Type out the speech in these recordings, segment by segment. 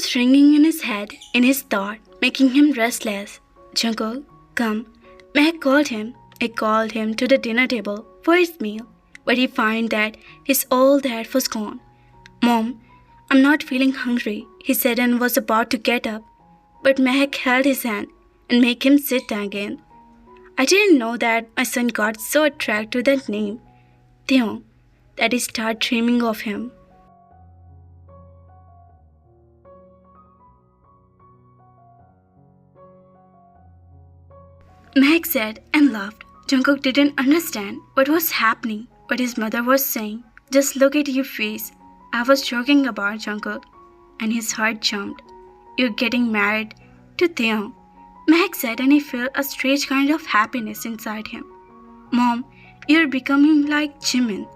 was ringing in his head, in his thought, making him restless. Jungkook, come. Meg called him. I called him to the dinner table for his meal, but he found that his old dad was gone. Mom, I'm not feeling hungry, he said and was about to get up, but Meg held his hand and made him sit down again. I didn't know that my son got so attracted to that name, Theo, that he started dreaming of him. Meg said and laughed. Jungkook didn't understand what was happening, but his mother was saying, just look at your face. I was joking about Jungkook, and his heart jumped. You're getting married to Theo. Meg said, and he felt a strange kind of happiness inside him. Mom, you're becoming like Jimin.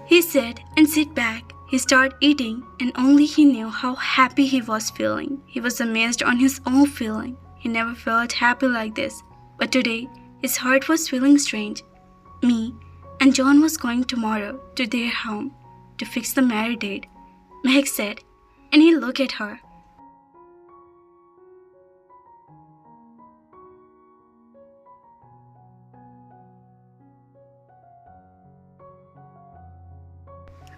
He said and sit back. He started eating and only he knew how happy he was feeling. He was amazed on his own feeling. He never felt happy like this. But today, his heart was feeling strange. Me and John was going tomorrow to their home to fix the marriage date, Meg said, and he looked at her.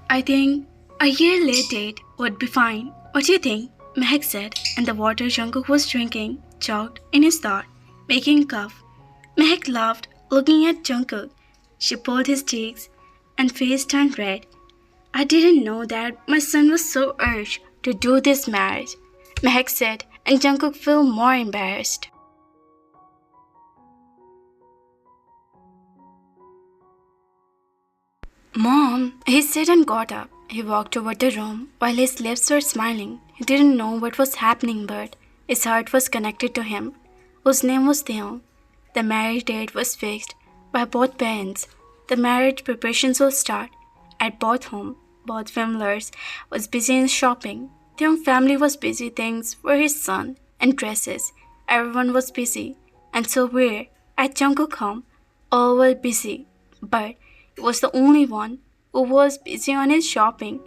I think a year late date would be fine. What do you think? Meg said, and the water Jungkook was drinking choked in his thought, making him cough. Meg laughed, looking at Jungkook. She pulled his cheeks and face turned red. I didn't know that my son was so urged to do this marriage, Meg said, and Jungkook felt more embarrassed. Mom, he said and got up. He walked toward the room while his lips were smiling. He didn't know what was happening, but his heart was connected to him, whose name was Theo. The marriage date was fixed by both parents. The marriage preparations will start at both homes. Both families was busy in shopping. Theo's family was busy things for his son and dresses. Everyone was busy, and so we at Jungkook home all were busy. But he was the only one who was busy on his shopping.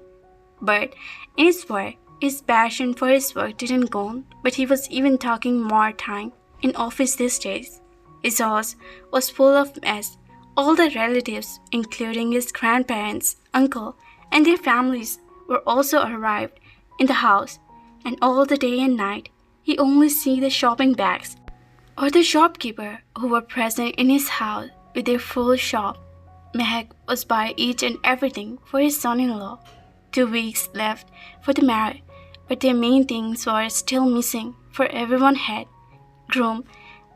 But in his work, his passion for his work didn't go on, but he was even taking more time in office these days. His house was full of mess. All the relatives, including his grandparents, uncle, and their families, were also arrived in the house, and all the day and night he only see the shopping bags or the shopkeeper who were present in his house with their full shop. Mehak was buy each and everything for his son-in-law. 2 weeks left for the marriage, but their main things were still missing, for everyone had. Groom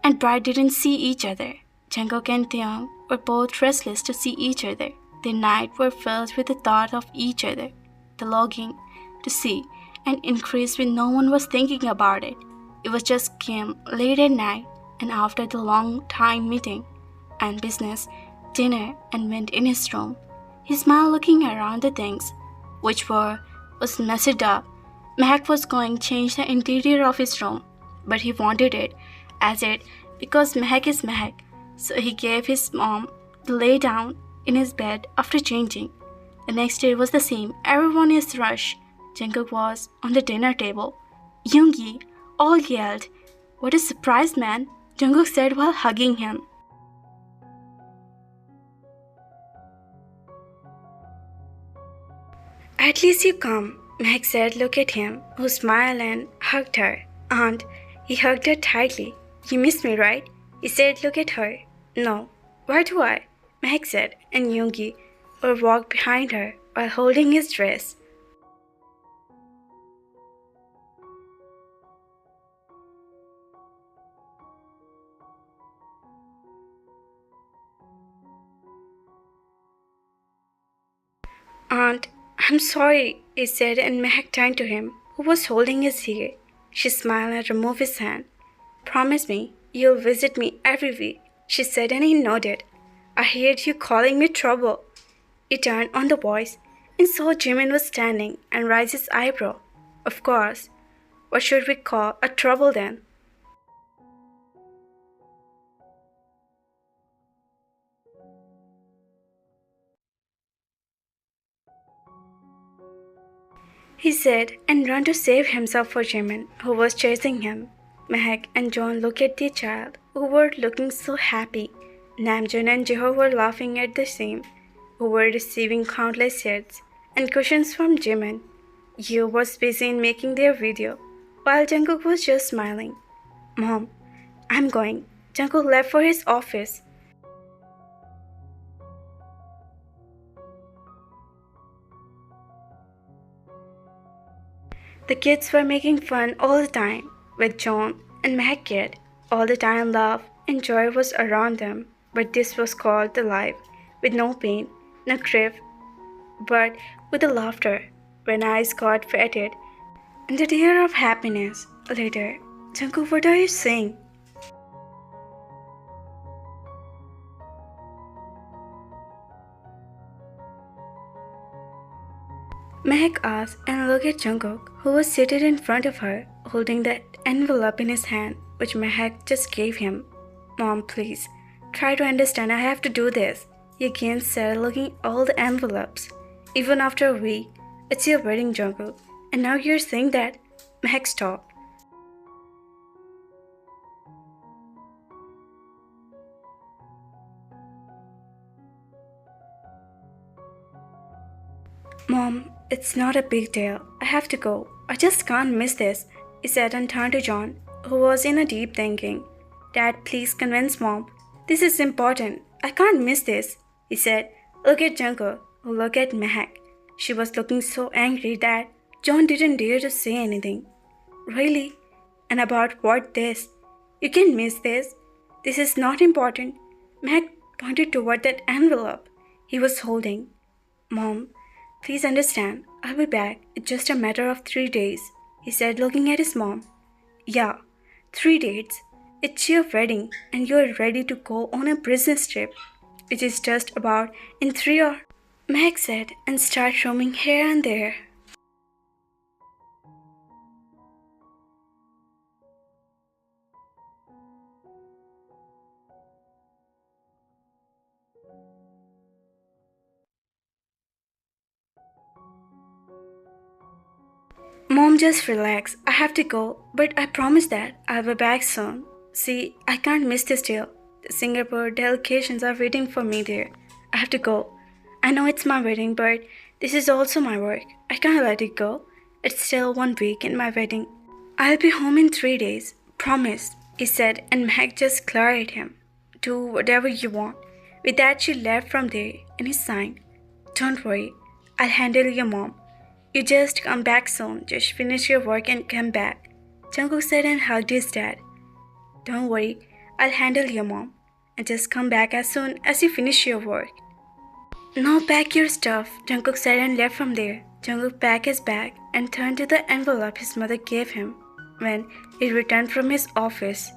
and bride didn't see each other. Jungkook and Taeyoung were both restless to see each other. Their nights were filled with the thought of each other, the longing to see, and increased when no one was thinking about it. It was just came late at night, and after the long time meeting and business, dinner, and went in his room. He smiled looking around the things, which was messed up. Mehak was going to change the interior of his room, but he wanted it as it because Mehak is Mehak. So he gave his mom to lay down in his bed after changing. The next day was the same. Everyone is rushed. Jungkook was on the dinner table. Yoongi all yelled, "What a surprise, man!" Jungkook said while hugging him. At least you come, Meg said. Look at him, who smiled and hugged her. And he hugged her tightly. You miss me, right? He said, look at her. No. Why do I? Meg said, and Yoongi walked behind her while holding his dress. Aunt, I'm sorry, he said, and Mehak turned to him, who was holding his hair. She smiled and removed his hand. Promise me you'll visit me every week, she said, and he nodded. I heard you calling me trouble. He turned on the voice and saw Jimin was standing and raised his eyebrow. Of course. What should we call a trouble then? he said, and ran to save himself for Jimin, who was chasing him. Mehak and John looked at the child, who were looking so happy. Namjoon and Jeho were laughing at the same, who were receiving countless hits and questions from Jimin. Yoo was busy in making their video, while Jungkook was just smiling. Mom, I'm going. Jungkook left for his office. The kids were making fun all the time, with John and Mehak kid. All the time love and joy was around them, but this was called the life, with no pain, no grief, but with the laughter, when eyes got wetted, and the tear of happiness. Later, Jungkook, what are you saying? Mehak asked and looked at Jungkook, who was seated in front of her, holding the envelope in his hand, which Mehak just gave him. Mom, please, try to understand. I have to do this. He again said, looking at all the envelopes. Even after a week, it's your wedding, Jungkook, and now you're saying that. Mehak, stop. Mom, it's not a big deal. I have to go. I just can't miss this, he said and turned to John, who was in a deep thinking. Dad, please convince Mom. This is important. I can't miss this, he said. Look at Jungkook, who looked at Mehak. She was looking so angry that John didn't dare to say anything. Really? And about what this? You can miss this. This is not important. Mehak pointed toward that envelope he was holding. Mom, please understand, I'll be back. It's just a matter of 3 days, he said, looking at his mom. Yeah, 3 days. It's your wedding, and you're ready to go on a business trip. It is just about in 3 or... Meg said, and started roaming here and there. Mom, just relax. I have to go, but I promise that I'll be back soon. See, I can't miss this deal. The Singapore delegations are waiting for me there. I have to go. I know it's my wedding, but this is also my work. I can't let it go. It's still 1 week in my wedding. I'll be home in 3 days. Promise, he said, and Meg just glared at him. Do whatever you want. With that, she left from there, and he signed. Don't worry, I'll handle your mom. You just come back soon. Just finish your work and come back. Jungkook said and hugged his dad. Don't worry, I'll handle your mom. And just come back as soon as you finish your work. Now pack your stuff, Jungkook said and left from there. Jungkook packed his bag and turned to the envelope his mother gave him when he returned from his office.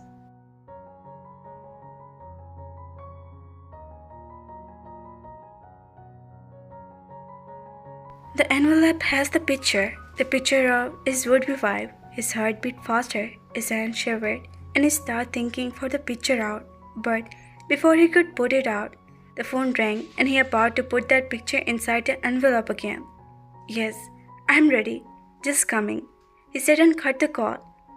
The envelope has the picture of his would-be wife. His heart beat faster, his hand shivered, and he started thinking for the picture out. But before he could put it out, the phone rang and he about to put that picture inside the envelope again. Yes, I'm ready, just coming, he said and cut the call.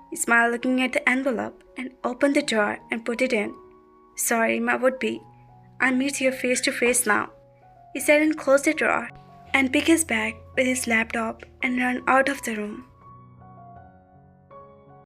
He smiled looking at the envelope and opened the drawer and put it in. Sorry, my would-be, I'll meet you face to face now, he said and closed the drawer and picked his bag with his laptop and ran out of the room.